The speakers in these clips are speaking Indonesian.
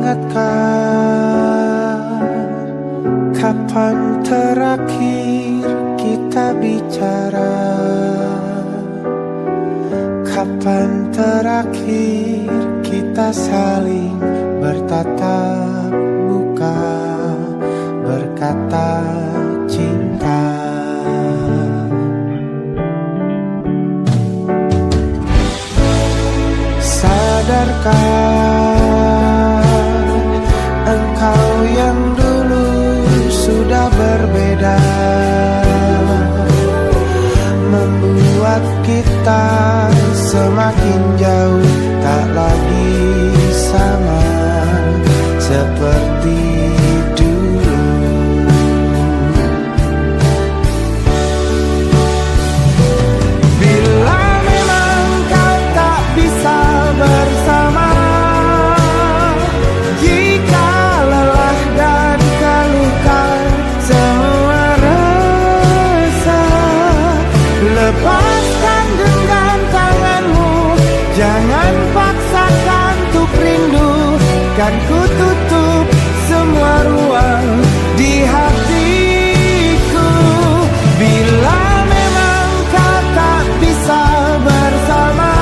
ingatkan kapan terakhir kita bicara, kapan terakhir kita saling bertatap muka, berkata cinta. Sadarkah engkau yang dulu sudah berbeda, membuat kita semakin jauh, tak lagi sama seperti dulu. Bila memang kau tak bisa bersama, jika lelah dan keluhkan semua rasa, lepaskan genggam tanganmu, jangan paksakan untuk rindu, kan ku tutup semua ruang di hatiku. Bila memang kau tak bisa bersama,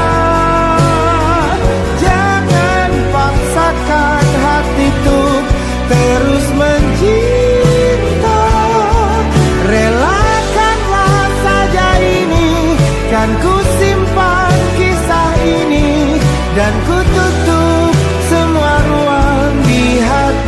jangan paksakan hati untuk terus mencinta. Relakanlah saja ini, kan ku simpan kisah ini, dan ku tutup semua ruang di hatiku.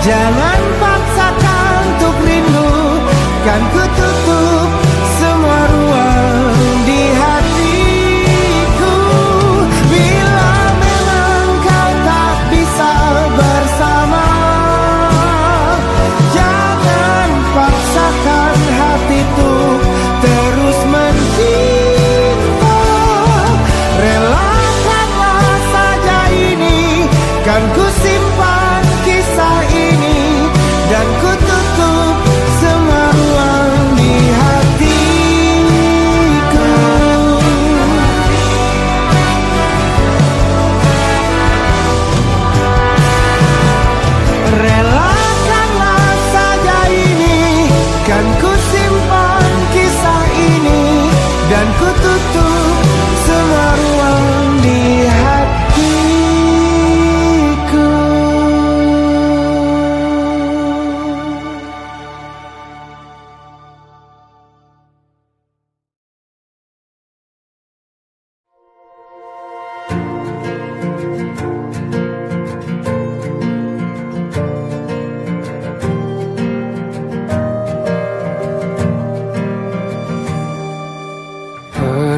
Jangan paksakan untuk rindu, kan ku tutup semua ruang di hatiku. Bila memang kau tak bisa bersama, jangan paksakan hati untuk terus mencinta. Relakanlah saja ini, kan ku simpan kisah ini, dan ku tutup semua ruang di hatiku. Relakanlah saja ini, kan ku simpan kisah ini, dan ku tutup semua ruang di hatiku.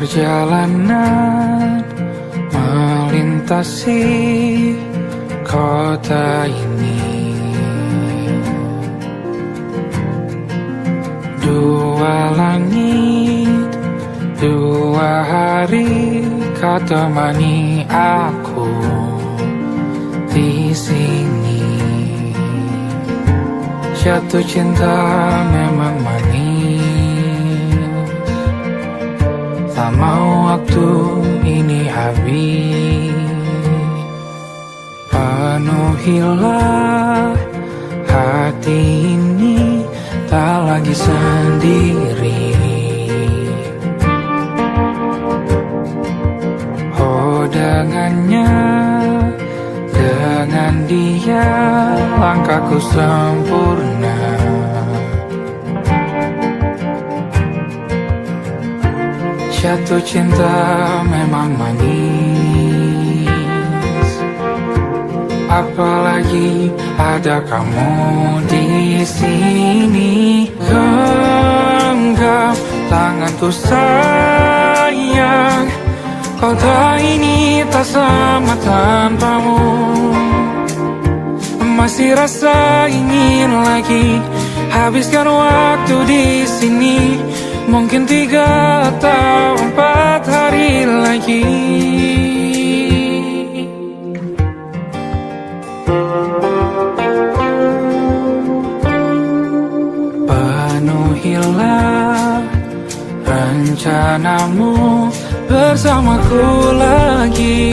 Perjalanan melintasi kota ini, dua langit, dua hari kau temani aku di sini. Jatuh cinta memang manis, tak mau waktu ini habis. Penuhilah hati ini, tak lagi sendiri. Oh dengannya, dengan dia langkahku sempurna. Jatuh cinta memang manis, apalagi ada kamu di sini. Genggam tanganku sayang, kota ini tak sama tanpamu. Masih rasa ingin lagi habiskan waktu di sini. Mungkin 3 atau 4 hari lagi. Penuhilah rencanamu bersamaku lagi.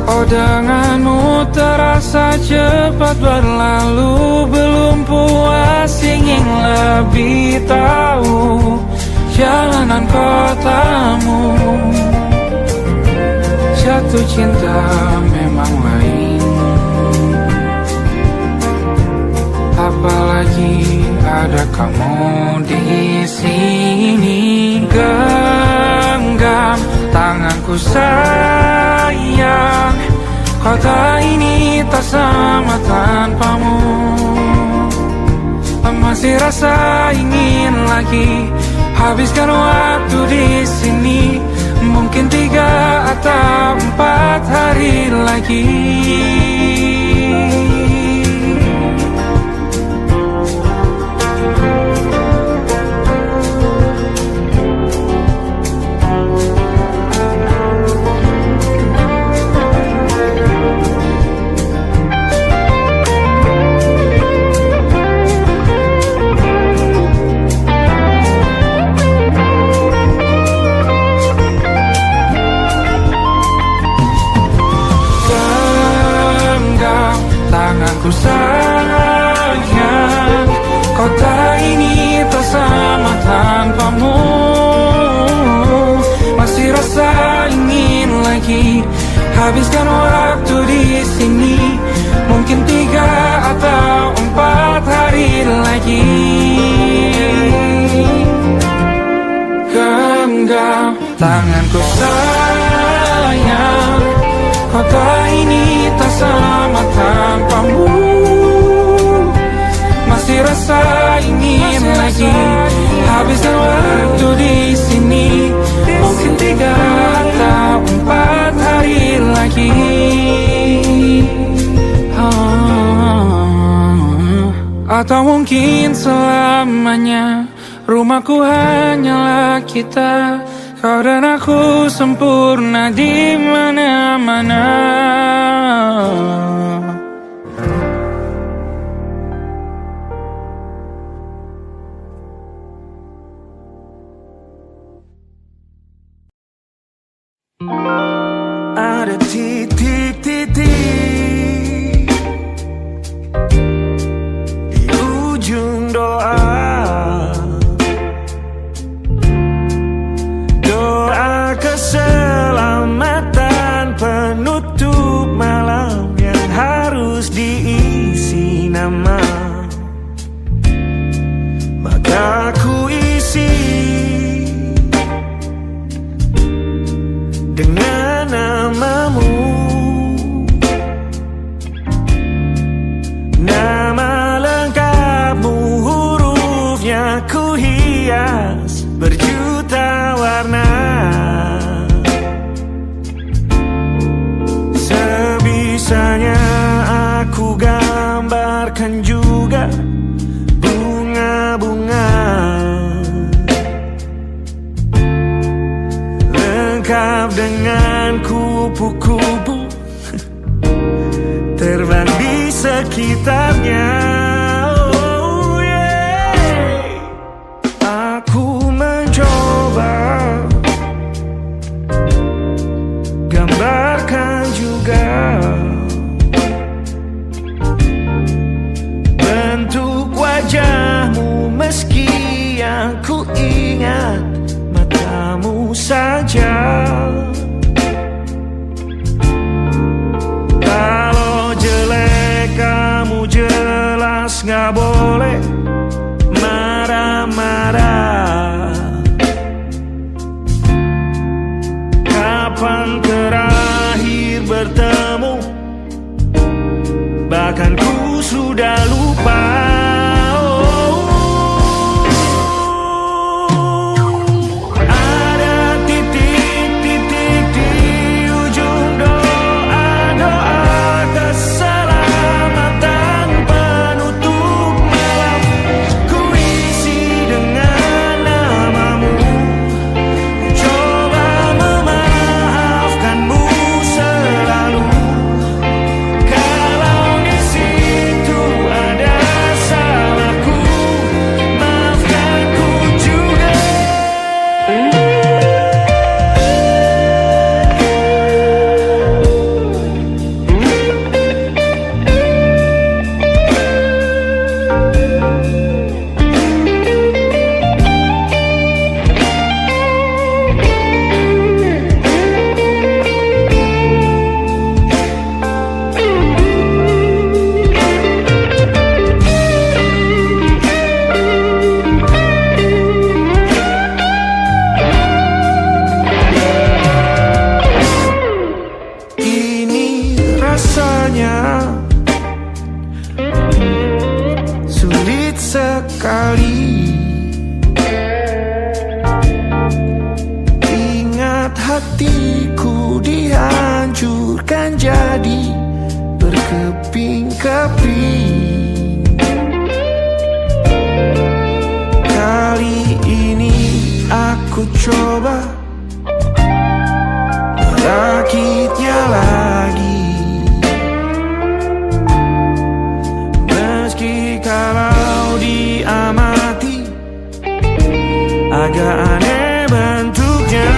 Oh, denganmu terasa cepat berlalu. Belum puas ingin lebih tahu jalanan kotamu. Jatuh cinta memang lain, apalagi ada kamu di sini. Genggam tanganku sayang, kota ini tak sama tanpamu. Masih rasa ingin lagi habiskan waktu di sini. Mungkin 3 atau 4 hari lagi. Tanganku sayang, kota ini tak sama tanpamu. Masih rasa ingin lagi habiskan waktu di sini. Mungkin 3 atau 4 hari lagi. Genggam tanganku sayang, kota ini tak sama tanpamu. Masih rasa ingin lagi habiskan waktu di sini. Mungkin 3 atau 4 hari lagi. Atau mungkin selamanya. Rumahku hanyalah kita, kau dan aku sempurna di mana-mana. Ada titik-titik di ujung doa. Doa keselamatan penutup malam yang harus diisi nama. Maka ku isi dengan namamu. Nama lengkapmu, hurufnya ku hias berjuta warna. Sebisanya aku gambarkan juga bunga-bunga, lengkap dengan kupu-kupu terbang di sekitarnya. Oh yeah. Aku mencoba gambarkan juga bentuk wajahmu, meski yang ku ingat matamu saja. Kalau jelek kamu jelas gak boleh marah-marah. sudah lupa. Sulit sekali ingat hatiku dihancurkan jadi berkeping-keping. Kali ini aku coba merakitnya lagi. Kalau diamati agak aneh bentuknya.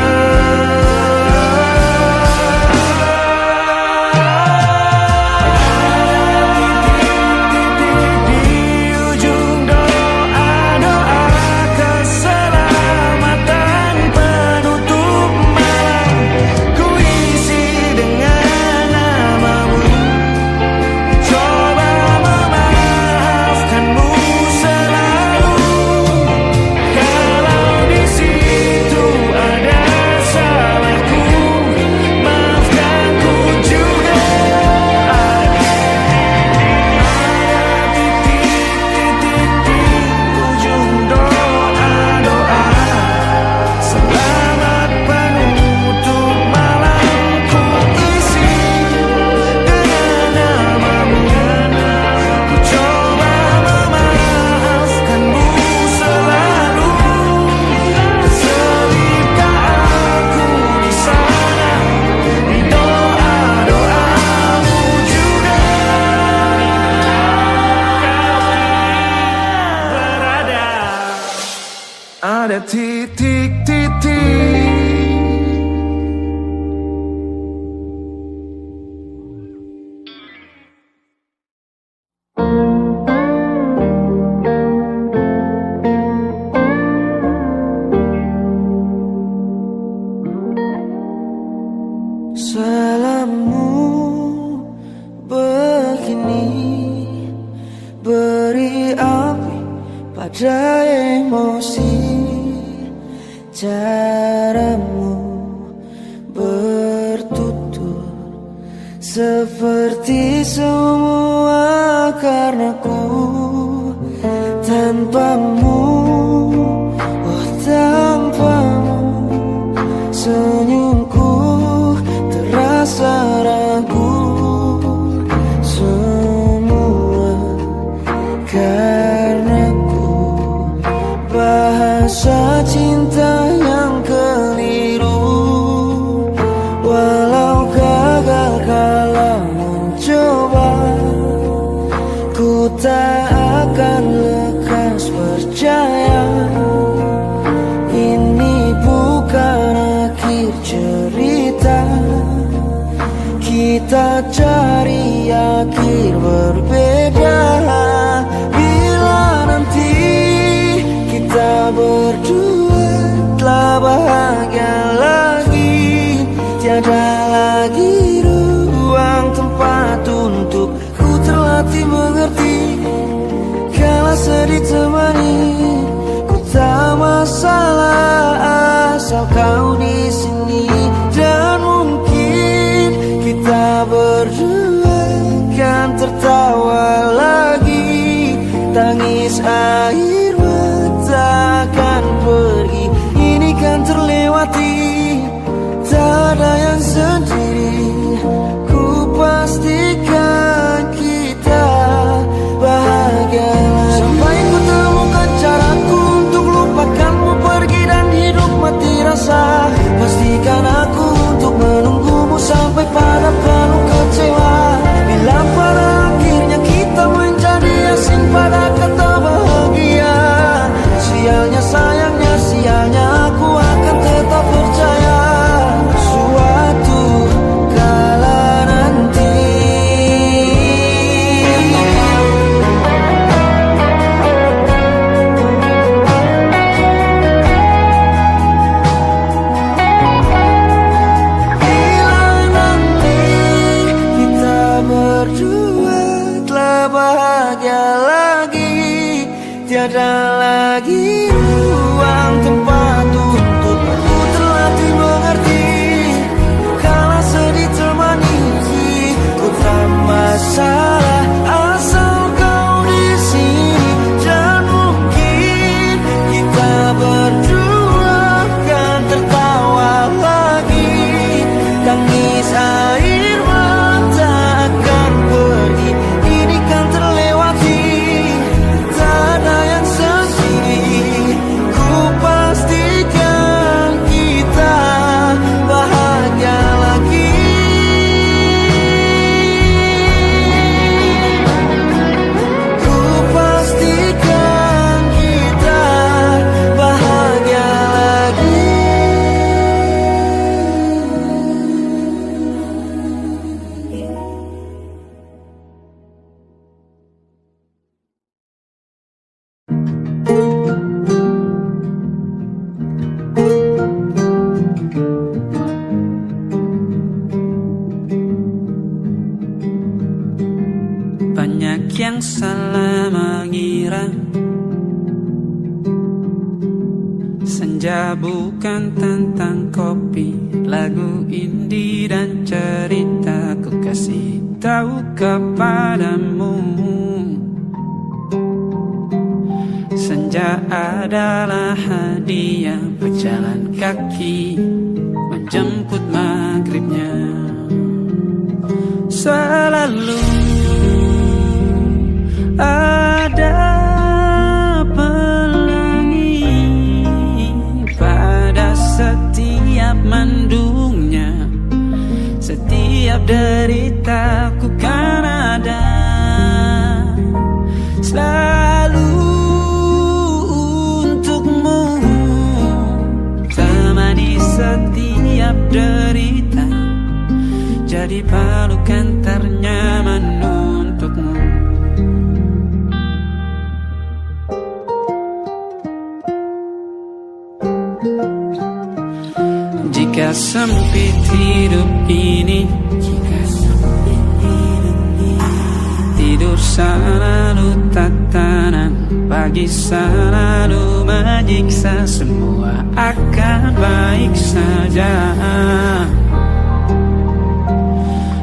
Ada titik-titik. Salammu begini beri api pada emosi. Caramu bertutur seperti semua karenaku. Tanpamu, oh tanpamu, senyumku terasa ragu. Semua karenaku, bahasa cinta yang keliru. Walau gagal kalau mencoba, ku tak akan lekas percaya. Ini bukan akhir cerita, kita cari akhir berbeda. Bila nanti kita berdua telah bahagia lagi, tiada lagi ruang tempat untuk ku terlatih mengerti. Kala sedih temani, ku tak masalah asal kau di sini. Dan mungkin kita berdua kan tertawa lagi. Tangis air mata akan pergi, ini kan terlewati. Tak ada yang sendiri, ku pastikan kita bahagia lagi. Sampai ku temukan caraku untuk lupakanmu pergi dan hidup mati rasa. Pastikan aku untuk menunggumu sampai pada penuh kecewa. Bila pada akhirnya kita menjadi asing pada kata bahagia, sialnya sayangnya sialnya aku akan tetap percaya. Suatu kala nanti bahagia lagi, tiada lagi ruang tempat untuk aku terlatih mengerti. Kala sedih termanisi, ku tak masalah asal kau di sini. Dan mungkin kita berdua kan tertawa lagi. Tangis air mata akan pergi, ini kan terlewati. Tak ada yang sendiri, ku pastikan kita bahagia lagi. Ku pastikan kita bahagia lagi. Banyak yang salah mengira senja bukan tentang kopi, lagu indie dan cerita. Ku kasih tahu kepadamu, senja adalah hadiah berjalan kaki menjemput maghribnya. Selalu ada pelangi pada setiap mendungnya. Setiap deritaku kan ada selalu untukmu. Temani setiap derita, jadi pelukan ternyaman untukmu. Jika sempit hidup ini, tidur selalu tatanan, pagi selalu menyiksa, semua akan baik saja.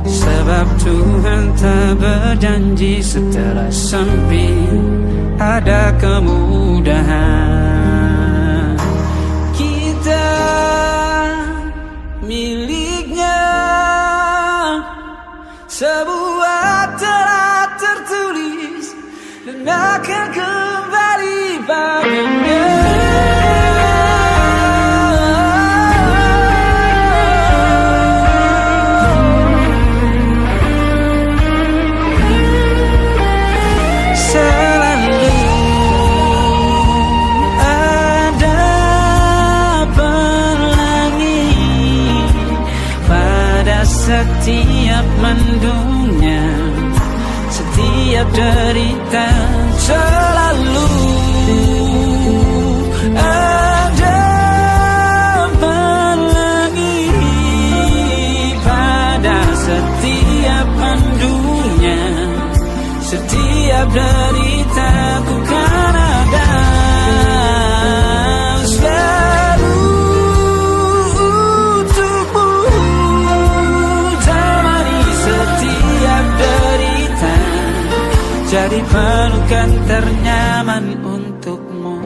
Sebab Tuhan tak berjanji setelah sempit ada kemudahan. Kita miliknya sebuah telah tertulis dan akan kembali padanya. Setiap mendungnya, setiap derita, selalu ada pelangi pada setiap mendungnya. Setiap derita ku kan ada selalu untukmu. Temani setiap derita, jadi pelukan ternyaman untukmu.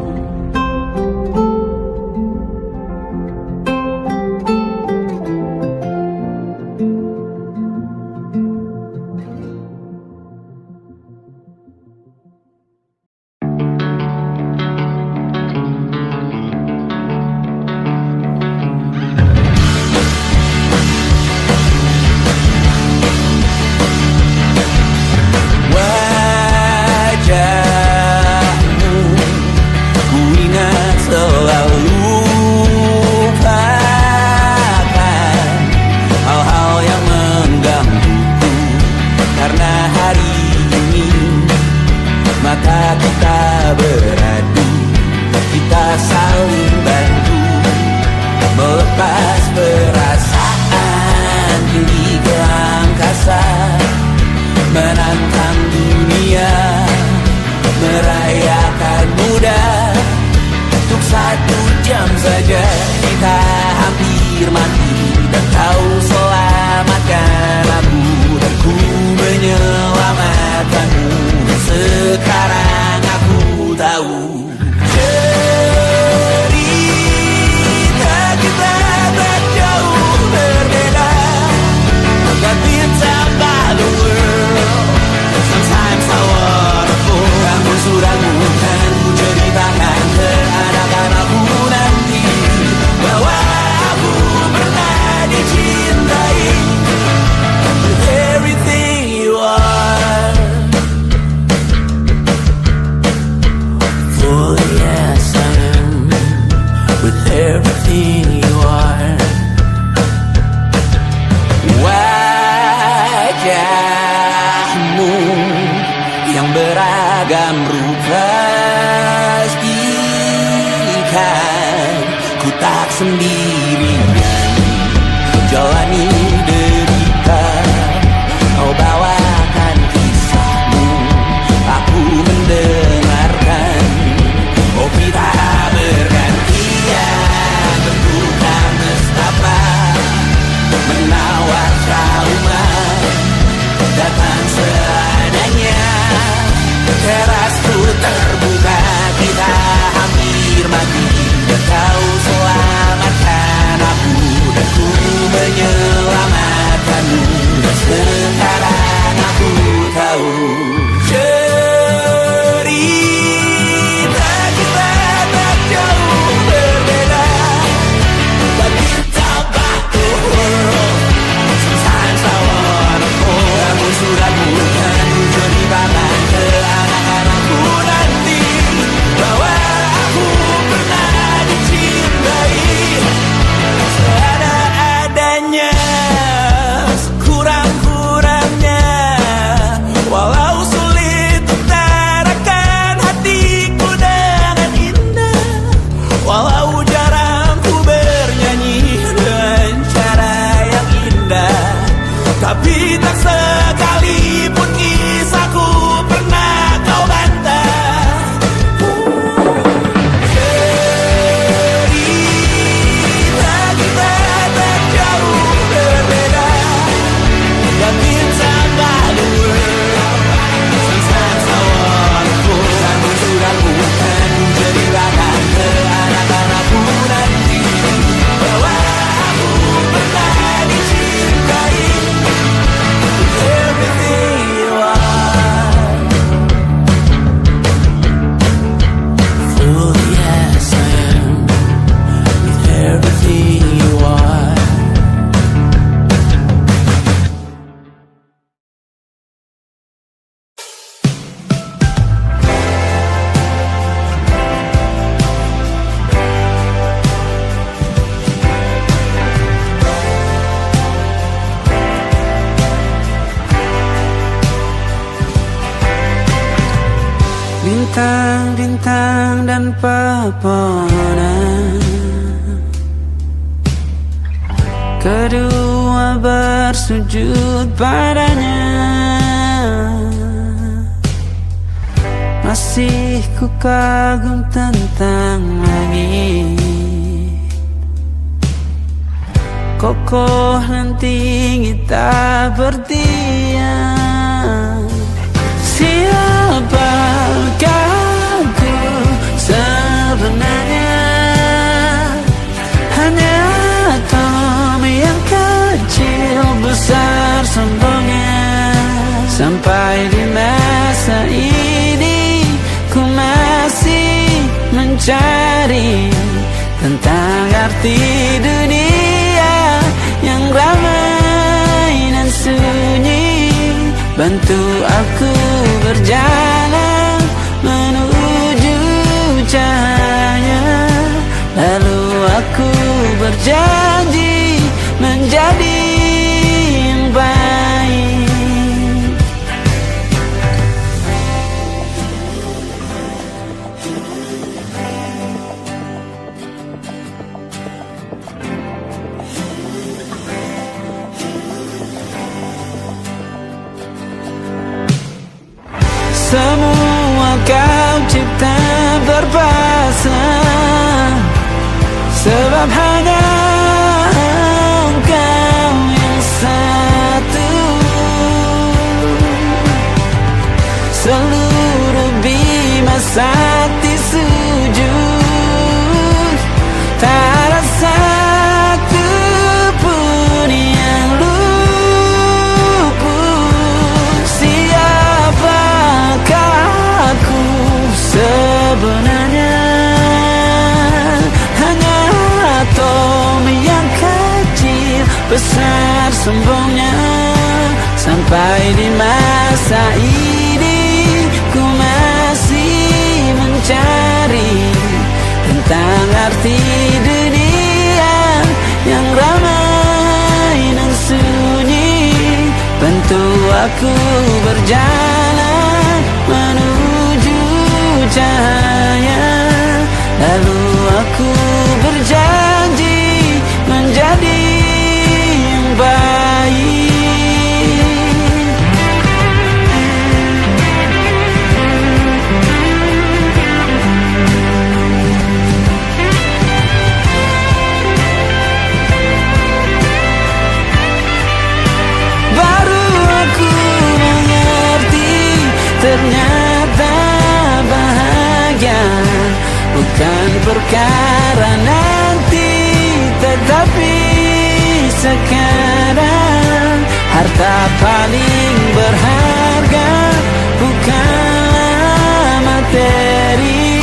Bintang-bintang dan pepohonan, kedua bersujud padanya. Masih ku kagum tentang langit, kokoh dan tinggi tak berdiam. Siapakah aku sebenarnya? Hanya Tom yang kecil besar sombongnya. Sampai di masa ini ku masih mencari tentang arti dunia yang ramai dan sunyi. Bantu aku berjalan menuju cahaya. Lalu aku berjanji menjadi yang baik. Semua kau cipta berpasang, sebab hanya Engkau yang satu. Seluruh bima sakti sujud, tak ada satu pun yang luput. Siapakah aku sebenarnya? Hanya atom yang kecil besar sombongnya. Sampai di masa ini ku masih mencari tentang arti dunia yang ramai dan sunyi. Bantu aku berjalan menuju cahaya. Lalu aku berjanji menjadi yang baik. Baru aku mengerti ternyata bahagia bukan perkara nanti, tetapi sekarang. Harta paling berharga bukanlah materi,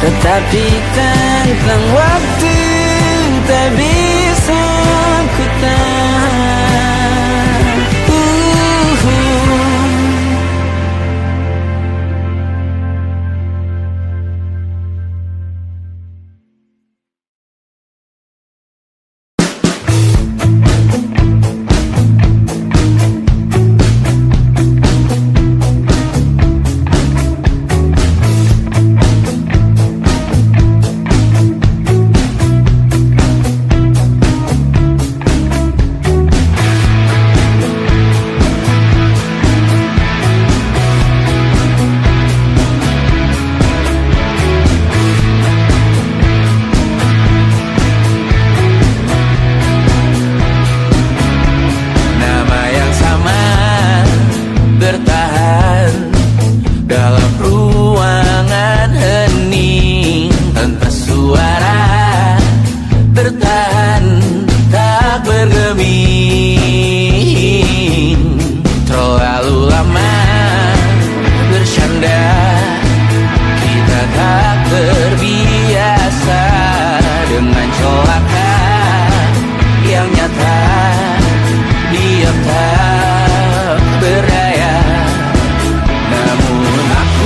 tetapi tentang waktu tak bisa ku tahan. Diam tak berdaya, namun aku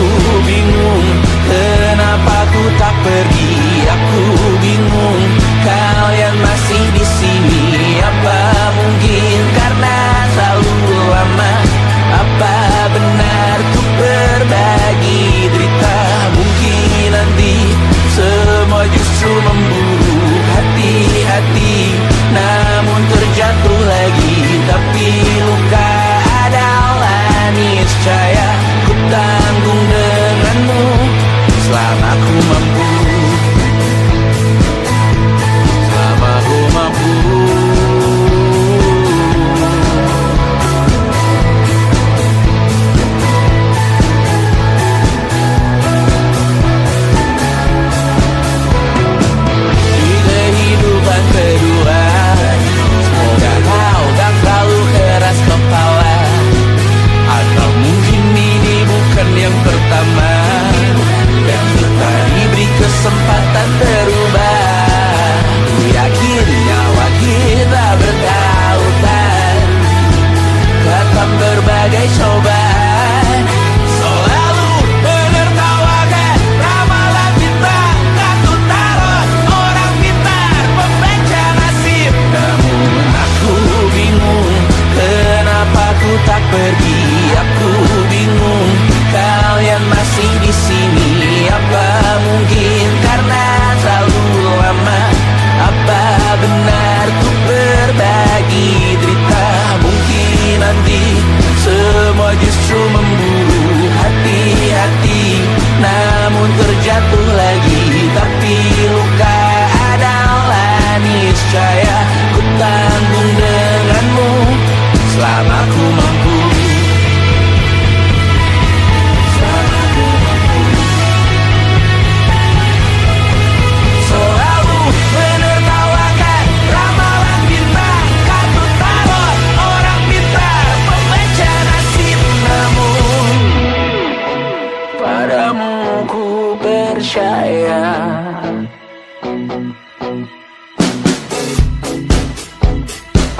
ku percaya.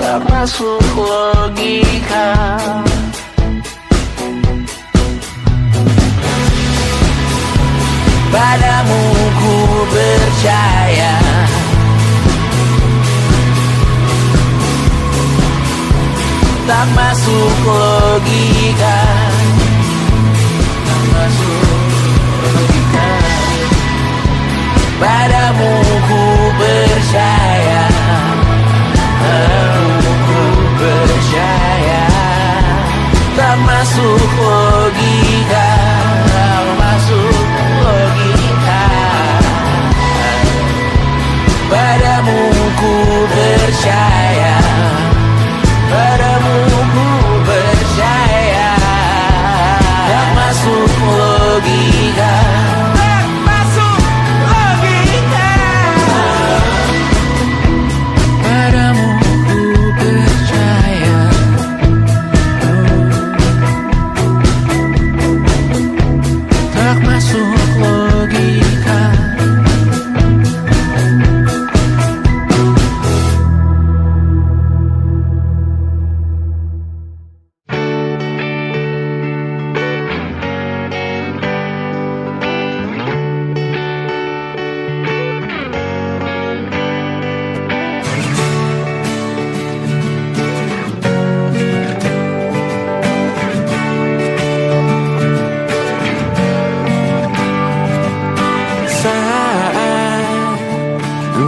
Tak masuk logika. Padamu ku percaya. Tak masuk logika. Tak masuk logika. Padamu ku percaya. Padamu ku percaya. Tak masuk logika. Tak masuk logika. Padamu ku percaya. Padamu ku percaya. Tak masuk logika. Tak masuk logika. Padamu ku percaya. Tak masuk logika.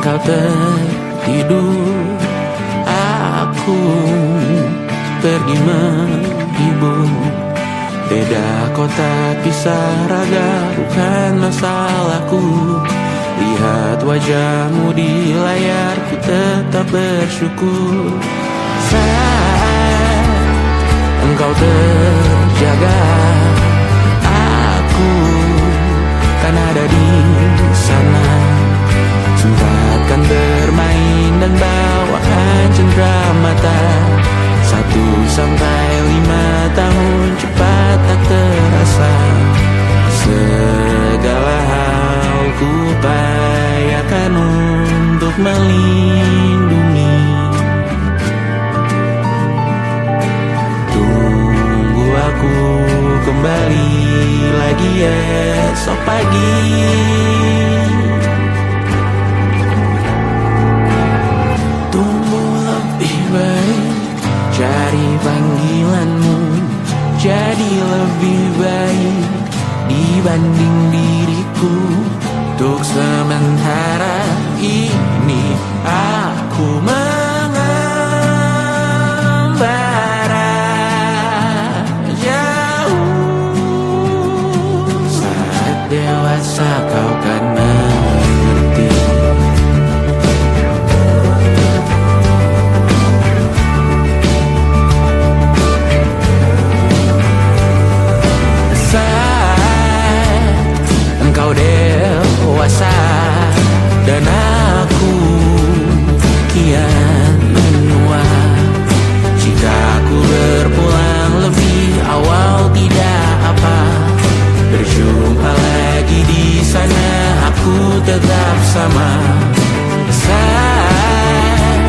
Engkau tertidur, aku pergi menghibur. Beda kota, pisah raga, bukan masalahku. Lihat wajahmu di layar, ku tetap bersyukur. Saat engkau terjaga, aku kan ada di sana. Sempatkan bermain dan bawaan cenderamata. 1-5 tahun cepat tak terasa. Segala hal ku upayakan untuk melindungi. Tunggu aku kembali lagi esok pagi. Cari panggilanmu jadi lebih baik dibanding diriku. Untuk sementara ini aku mengembara jauh. Saat dewasa kau kan mengerti. Engkau dewasa dan aku kian menua. Jika aku berpulang lebih awal tidak apa. Berjumpa lagi di sana, aku tetap sama. Saat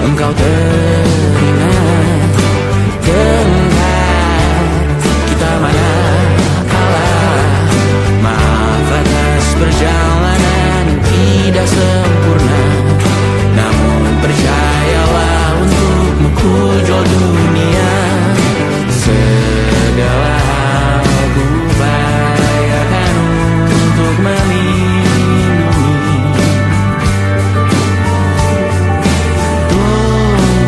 engkau teringat dengar kita mana perjalanan tidak sempurna, namun percayalah untukmu ku jual dunia. Segala hal ku upayakan untuk melindungi. Tunggu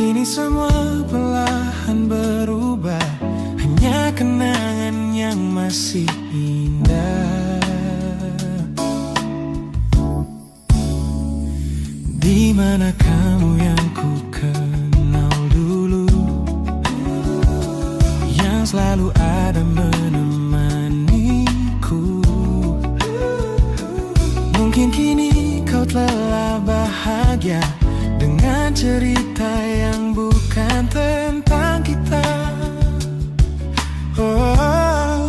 Kini semua perlahan berubah, hanya kenangan yang masih indah. Di mana kamu yang ku kenal dulu, yang selalu ada menemaniku. Mungkin kini kau telah bahagia dengan cerita yang bukan tentang kita. Oh,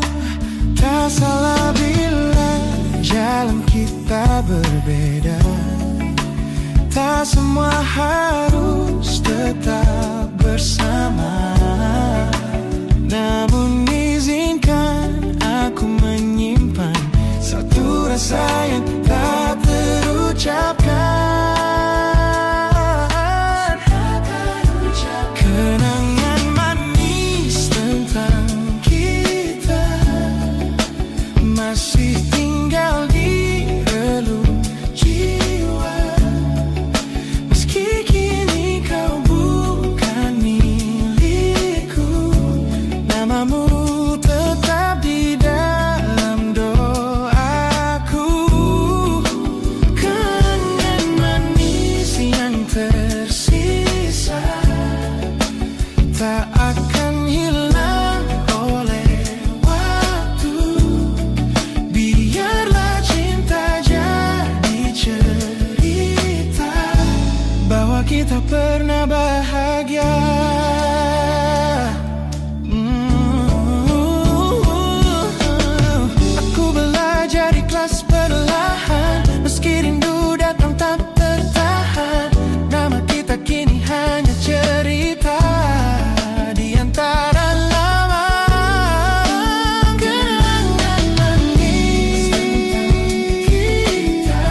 tak salah bila jalan kita berbeda. Tak semua harus tetap bersama. Namun izinkan aku menyimpan satu rasa yang tak terucapkan. Kenangan manis tentang kita masih tinggal di relung jiwa. Meski kini kau bukan milikku, namamu tetap di dalam doaku. Kenangan manis yang tersisa tak akan hilang oleh waktu. Biarlah cinta jadi cerita bahwa kita pernah bahagia. Aku belajar ikhlas perlahan, meski rindu datang tak tertahan. Nama kita kini hanya cerita di antara lama. Kenangan manis tentang kita,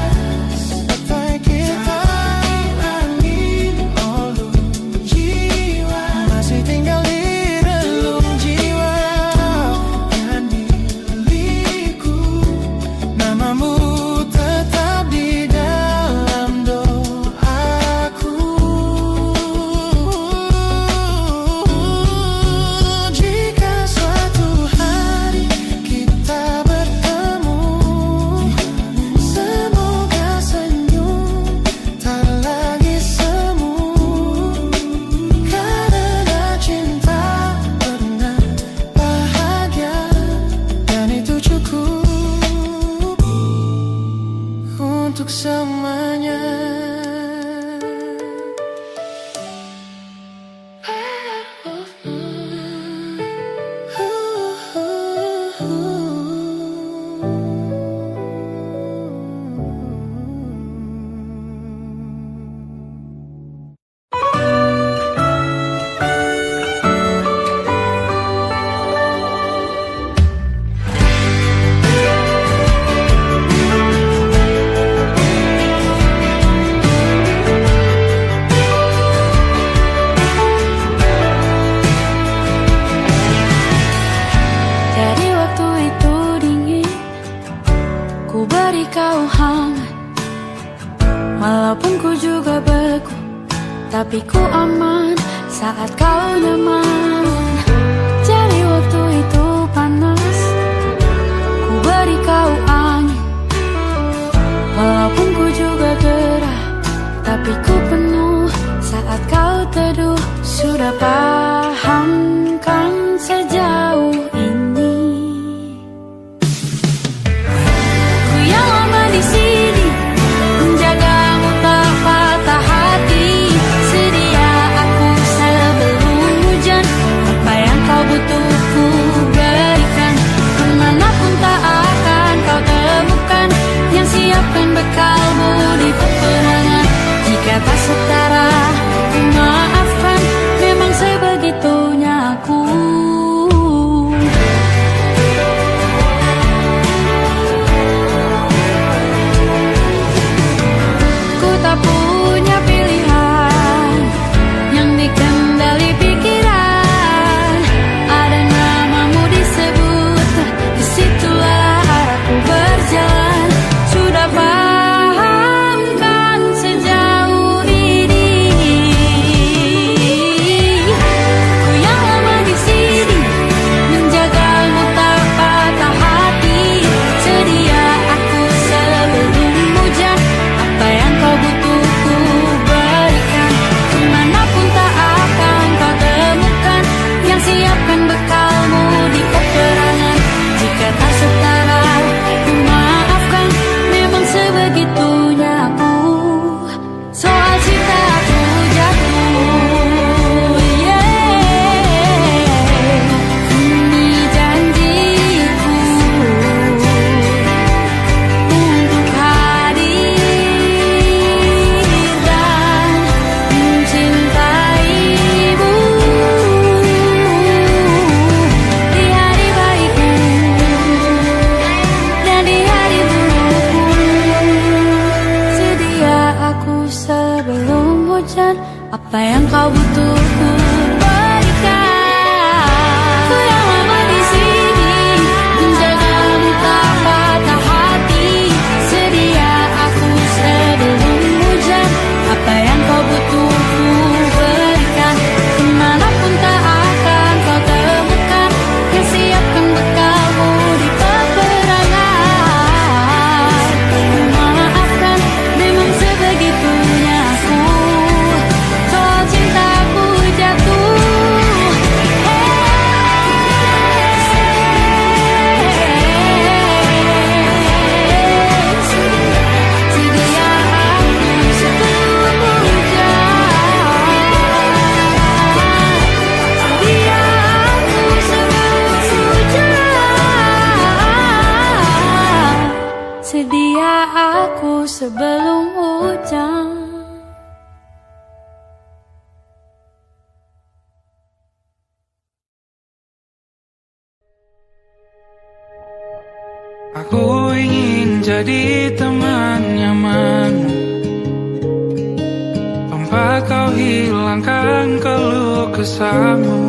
bagai kita angin olung jiwa, masih tinggal di relung jiwa. Yang milikku, namamu tetap di dalam doaku. Jika suatu hari kita bertemu, semoga senyum tak lagi semu. Karena cinta pernah bahagia, dan itu cukup untuk selamanya. Jadi waktu itu dingin, ku beri kau hangat. Walaupun ku juga beku, tapi ku aman saat kau nyaman. Jadi waktu itu panas, ku beri kau angin. Walaupun ku juga gerah, tapi ku penuh saat kau teduh. Sudah paham kan sejauh ini? Ku yang lama di sini, menjagamu tak patah hati. Sedia aku sebelum hujan, apa yang kau butuh ku berikan. Kemanapun tak akan kau temukan yang siapkan bekalmu di peperangan. Jika tak setara, ku maafkan, memang seberat butuh ku berikan. Ku yang lama di sini menjagamu tak patah hati. Sedia aku sebelum hujan, apa yang kau butuh ku berikan. Kemanapun tak akan kau temukan, yang siapkan bekalmu di peperangan. Memaafkan memang sebegitunya aku, soal cintaku jatuh. Sedia aku sebelum hujan. Sedia aku sebelum hujan. Sedia aku sebelum hujan. Aku ingin jadi teman nyamanmu, tempat kau hilangkan keluh kesahmu.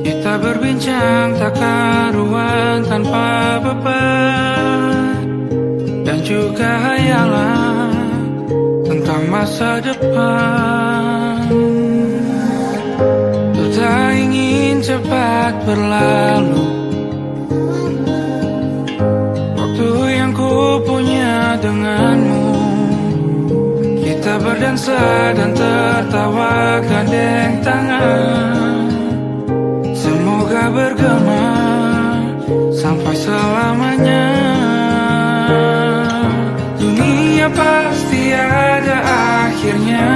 Kita berbincang tak karuan tanpa beban, dan juga hayalan tentang masa depan. Ku tak ingin cepat berlalu waktu yang ku punya denganmu. Kita berdansa dan tertawa gandeng tangan, semoga bergema sampai selamanya. Dunia pasti ada akhirnya,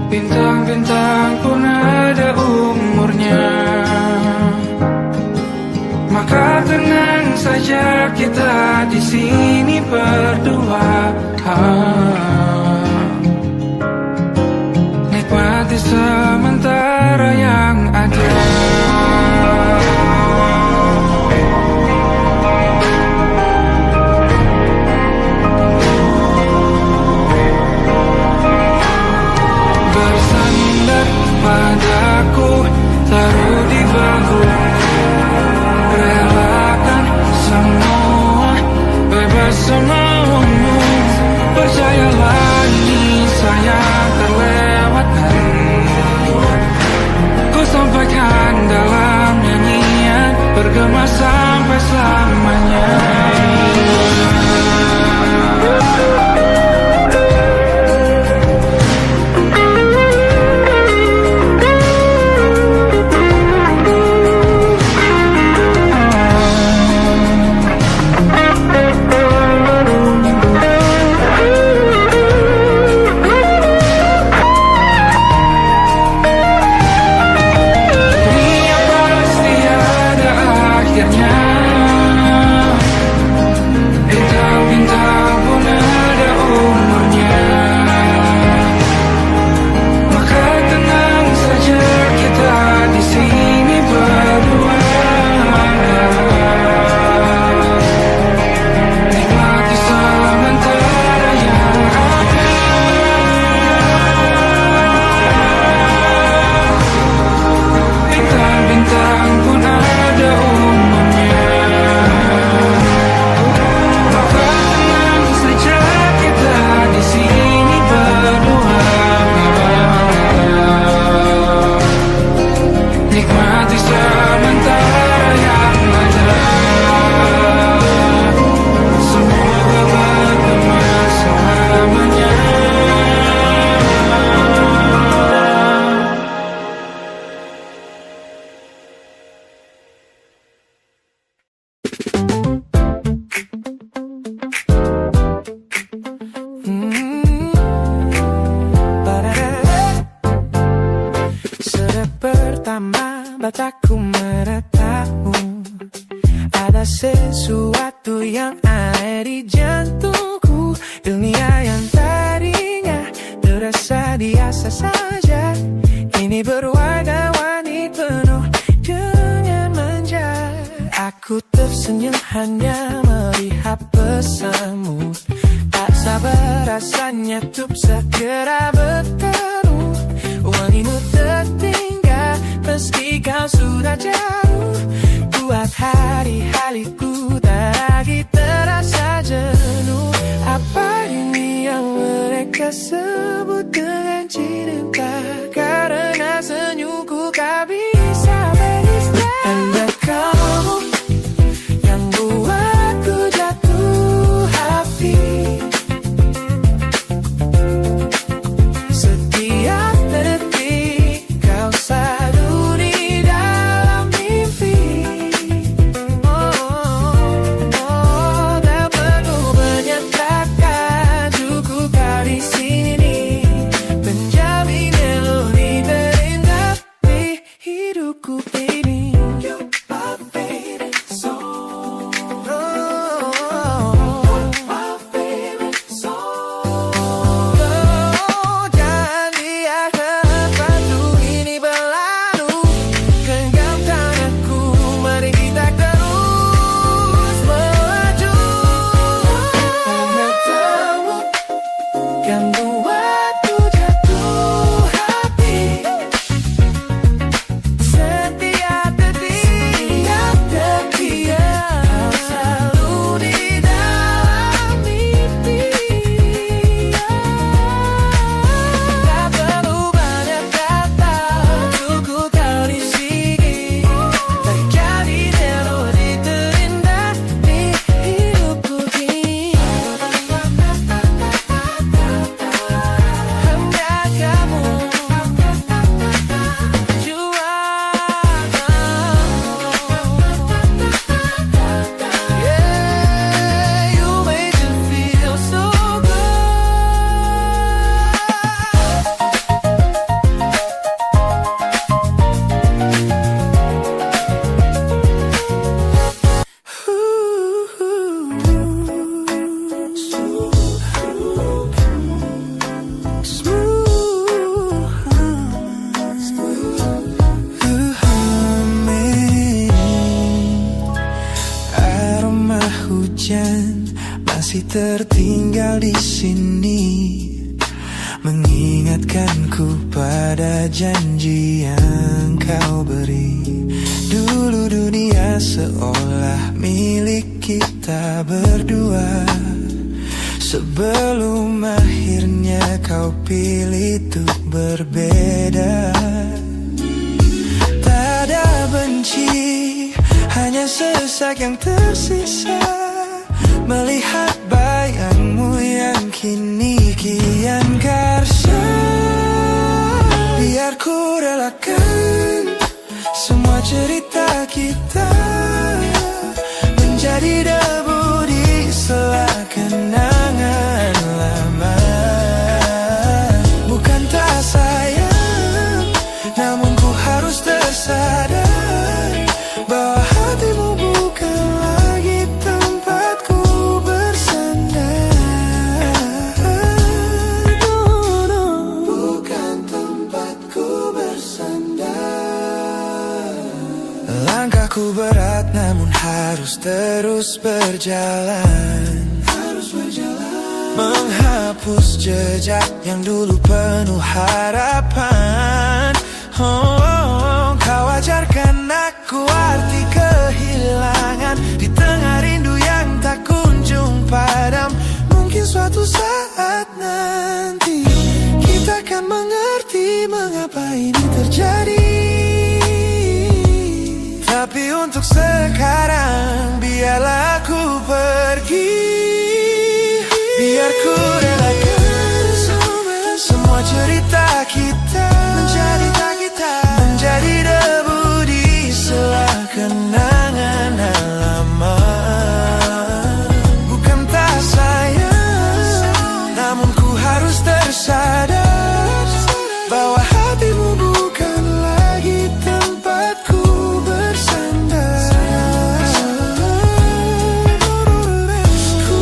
bintang-bintang pun ada umurnya. Maka tenang saja kita di sini berdua. Nikmati sementara yang ada. Bersandar padaku, taruh di bahu, relakan semua, bebas semaumu. Percayalah ini sayang terlewatkan, ku sampaikan dalam nyanyian, bergema sampai selamanya. mataku meratamu. Ada sesuatu yang ada di jantungku. Dunia yang tadinya terasa biasa saja, kini berwarna-warni penuh dengan manja. Aku tersenyum hanya melihat pesanmu. Tak sabar rasanya untuk segera bertemu. Wangimu tertinggal meski kau sudah jauh. Buat hari-hariku tak lagi terasa jenuh. Apa ini yang mereka sebut dengan cinta? Karena senyumku kau bisa beristirahat. Anda kamu yang buatku jatuh hati. Setiap detik kau selalu di dalam mimpi. Tak perlu banyak kata, cukup kau di sini menjamin melodi terindah di hidupku, baby. You are favorite song. My favorite song. Jangan biarkan waktu ini berlalu. Genggam tanganku, mari kita terus melaju. Karena tahu kan buatku jatuh hati. Setiap detik kau selalu di dalam mimpi. Tak perlu banyak kata, cukup kau di sini. Terjadi melodi terindah di hidupku kini. Hanya kamu yeah, you make me feel so Aroma hujan masih tertinggal di sini, mengingatkanku pada janji yang kau beri. Dulu dunia seolah milik kita berdua, sebelum akhirnya kau pilih untuk berbeda. Tak ada benci, hanya sesak yang tersisa, melihat bayangmu yang kini kian karsa. Biar ku relakan semua cerita kita menjadi debu di sela kenangan lama. Bukan tak sayang, namun ku harus tersadar bahwa hatimu bukan lagi tempatku bersandar. Bukan tempatku bersandar. Langkahku berat namun harus terus berjalan. Menghapus jejak yang dulu penuh harapan. Kau ajarkan aku arti kehilangan di tengah rindu yang tak kunjung padam. Mungkin suatu saat nanti kita akan mengerti mengapa ini terjadi. Tapi untuk sekarang biarlah aku pergi. Biar ku relakan semua cerita kita menjadi debu di sela kenangan lama. Bukan tak sayang, namun ku harus tersadar bahwa hatimu bukan lagi tempatku bersandar. Ku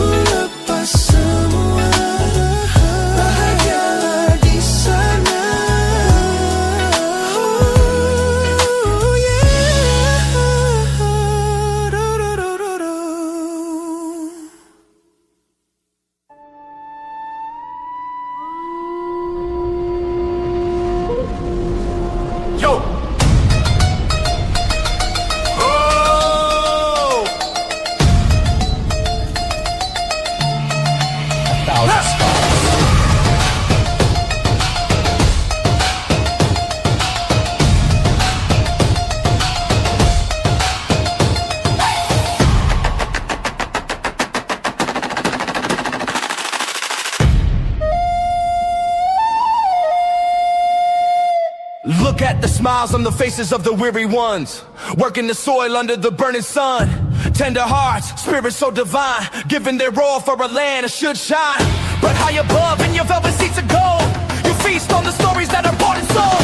Look at the smiles on the faces of the weary ones, working the soil under the burning sun. Tender hearts, spirits so divine, giving their all for a land that should shine. But high above in your velvet seats of gold, you feast on the stories that are bought and sold.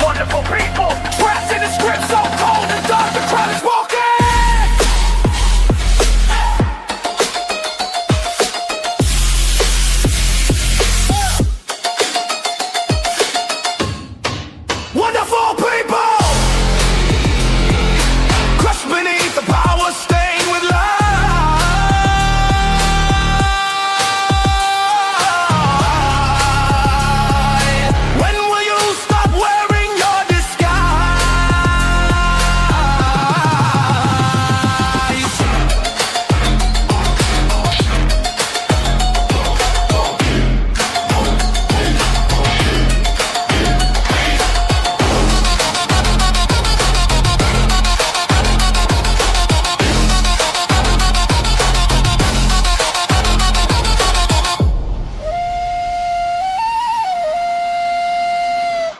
Wonderful people, trapped in a script so cold and dark, the crowd is walking. Wonderful people, crushed beneath the power, stained with light. When will you stop wearing your disguise?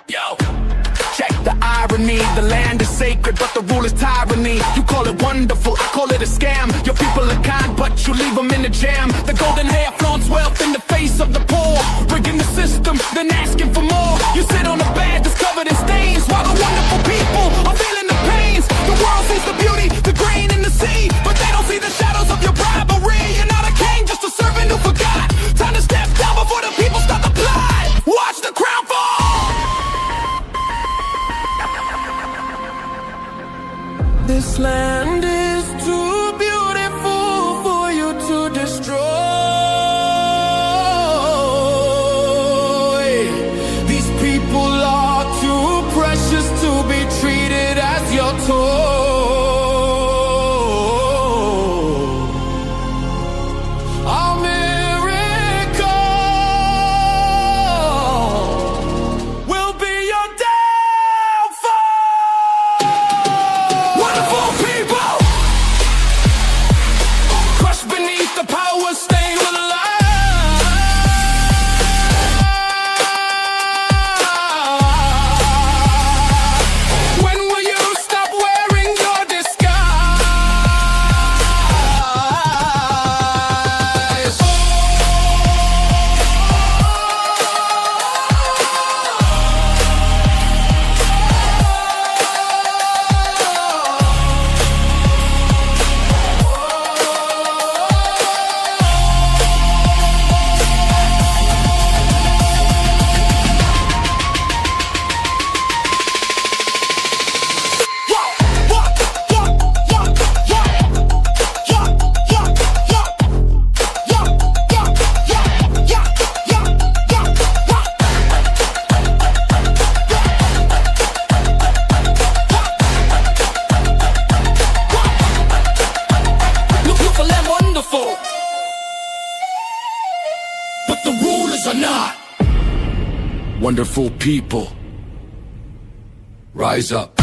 Yo, check the irony. The land is sacred, but the rule is tyranny. You call it wonderful, I call it a scam. Your people are kind, but you leave them in the jam. The golden hair flaunts wealth in the face of the poor, rigging the system, then asking for more. You sit on a bed that's covered in stains, while the wonderful people are feeling the pains. The world sees the beauty, the grain in the sea, but they don't see the shadows of your bribery. You're not a king, just a servant who forgot. Time to step down before the people start to plot. Watch the crown fall. This land is too beautiful for you to destroy. These people are too precious to be treated as your toy. Our miracle will be your downfall. Wonderful people, crushed beneath the power, stained with light. When will you stop wearing your disguise? Look for them wonderful, but the rulers are not. Wonderful people, rise up.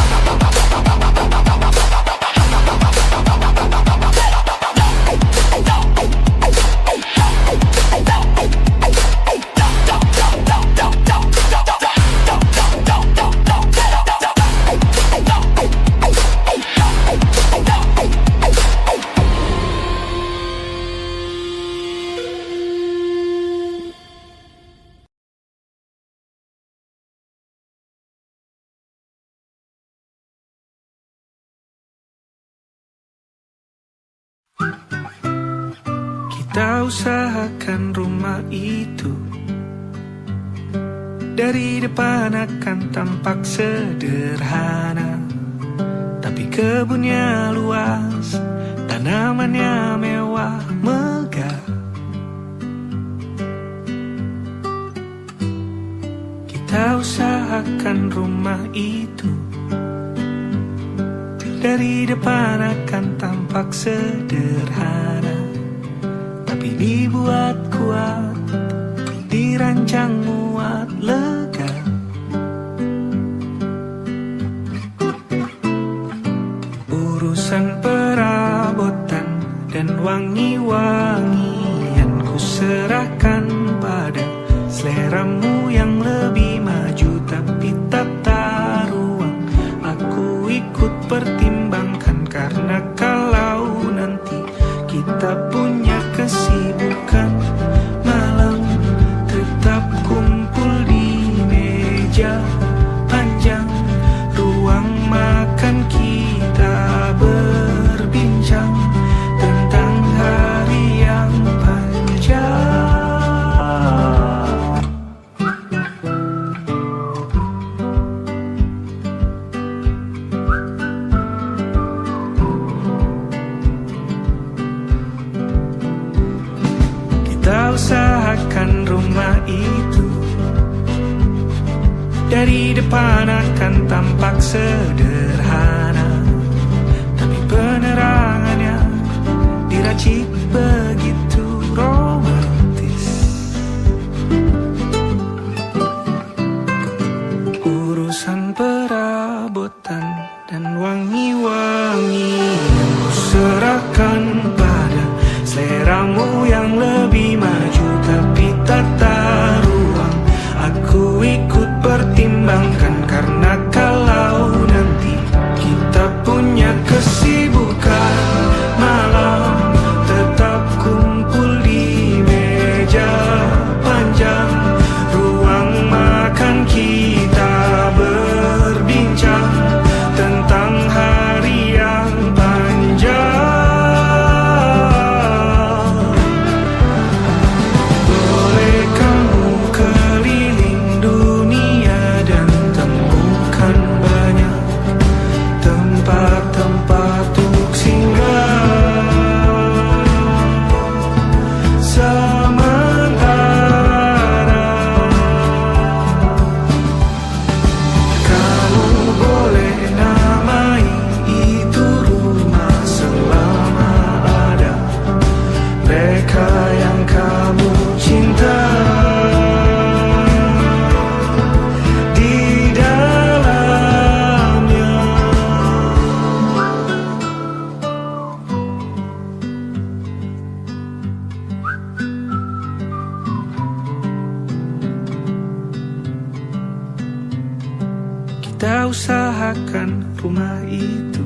Kita usahakan rumah itu dari depan akan tampak sederhana, tapi kebunnya luas, tanamannya mewah, megah. Kita usahakan rumah itu dari depan akan tampak sederhana, tapi dibuat kuat, dirancang muat lega. Urusan perabotan dan wangi-wangian ku serahkan pada seleramu yang lebih maju, tapi tetap meja panjang, ruang makan kita berbincang tentang hari yang panjang. Kita usahakan rumah itu dari depan akan tampak sederhana, tapi penerangannya diracik begitu romantis. Urusan perabotan dan wangi-wangian ku serahkan pada seleramu yang lebih maju, tapi tata ruang aku ikut pertimbangkan, karena kalau nanti kita punya kesibukan malam, tetap kumpul di meja panjang, ruang makan kita berbincang tentang hari yang panjang. Boleh kamu keliling dunia dan temukan banyak tempat-tempat untuk singgah. Sementara kamu boleh namai itu rumah selama ada mereka yang kamu cinta di dalamnya. Kita usahakan rumah itu.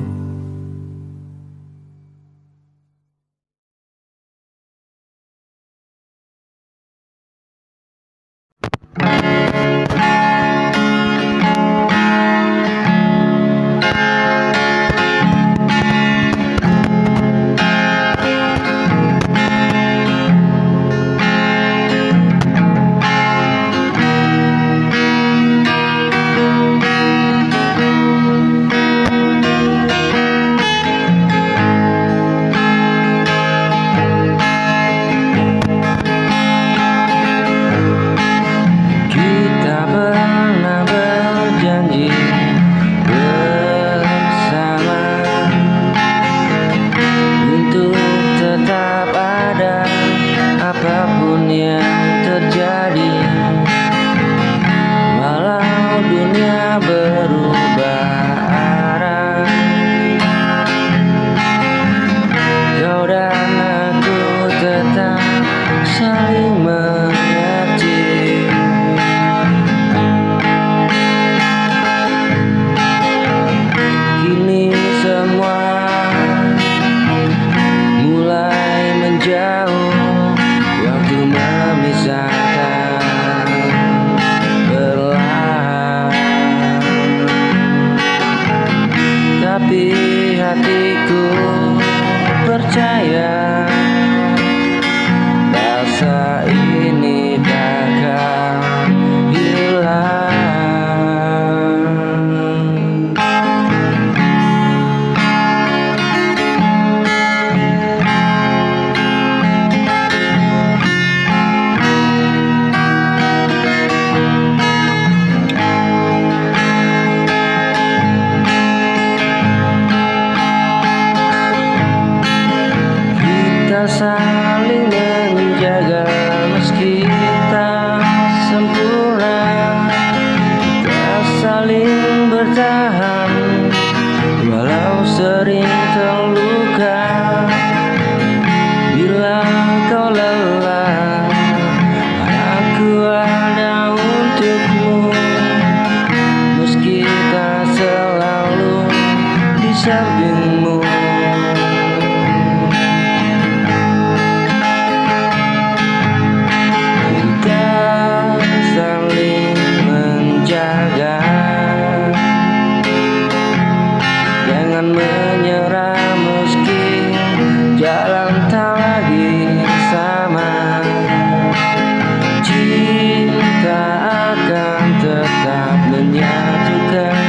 tetap menyatukan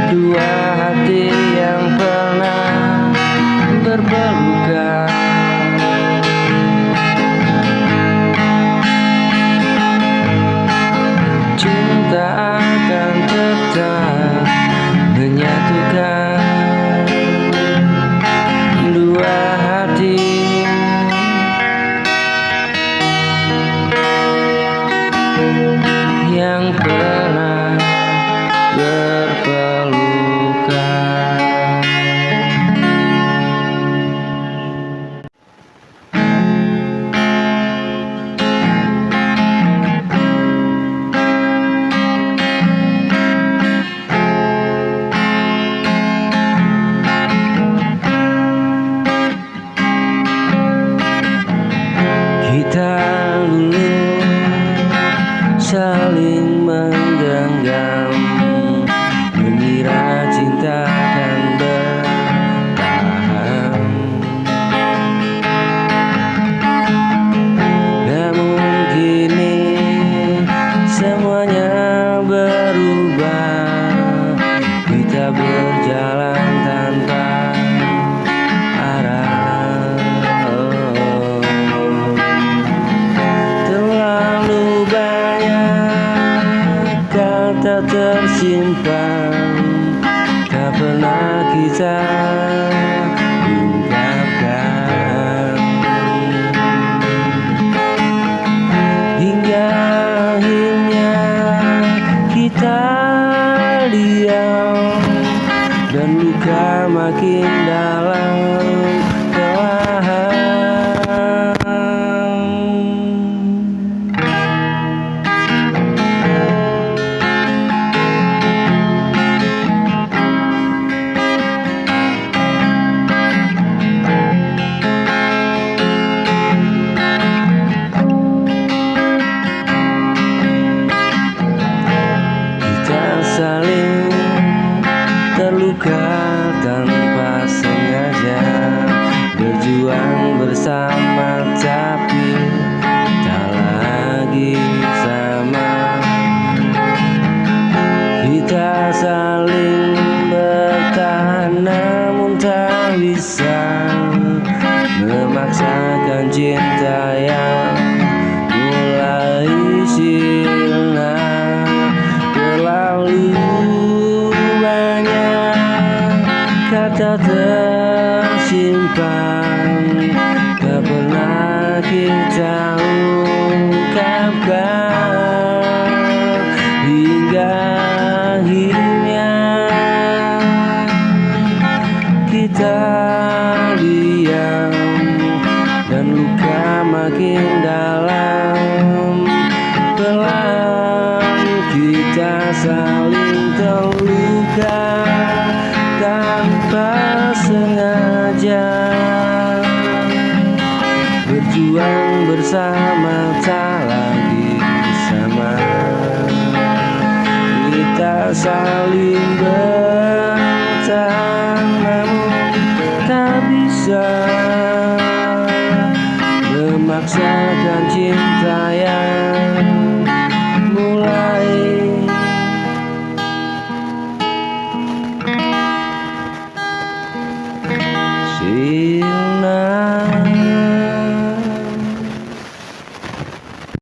dua hati yang pernah berpelukan. Cinta akan tetap menyatukan dua hati yang pernah berpelukan. Kita dulu saling menggenggam, mengira cinta akan bertahan. Namun kini semuanya berubah, kita berjalan tanpa arah. Terlalu banyak kata tersimpan, tak pernah kita ungkapkan. Hingga akhirnya kita diam, dan luka makin dalam perlahan. Kita saling terluka tanpa sengaja, berjuang bersama tapi tak lagi sama. Kita saling bertahan namun tak bisa memaksakan cinta yang mulai sirna. Terlalu banyak kata tersimpan, tak pernah kita ungkapkan. Hingga akhirnya kita diam, dan luka makin dalam. Pelan kita saling terluka tanpa sengaja, berjuang bersama tak lagi sama. Kita saling bertahan namun tak bisa memaksakan cinta yang mulai sirna.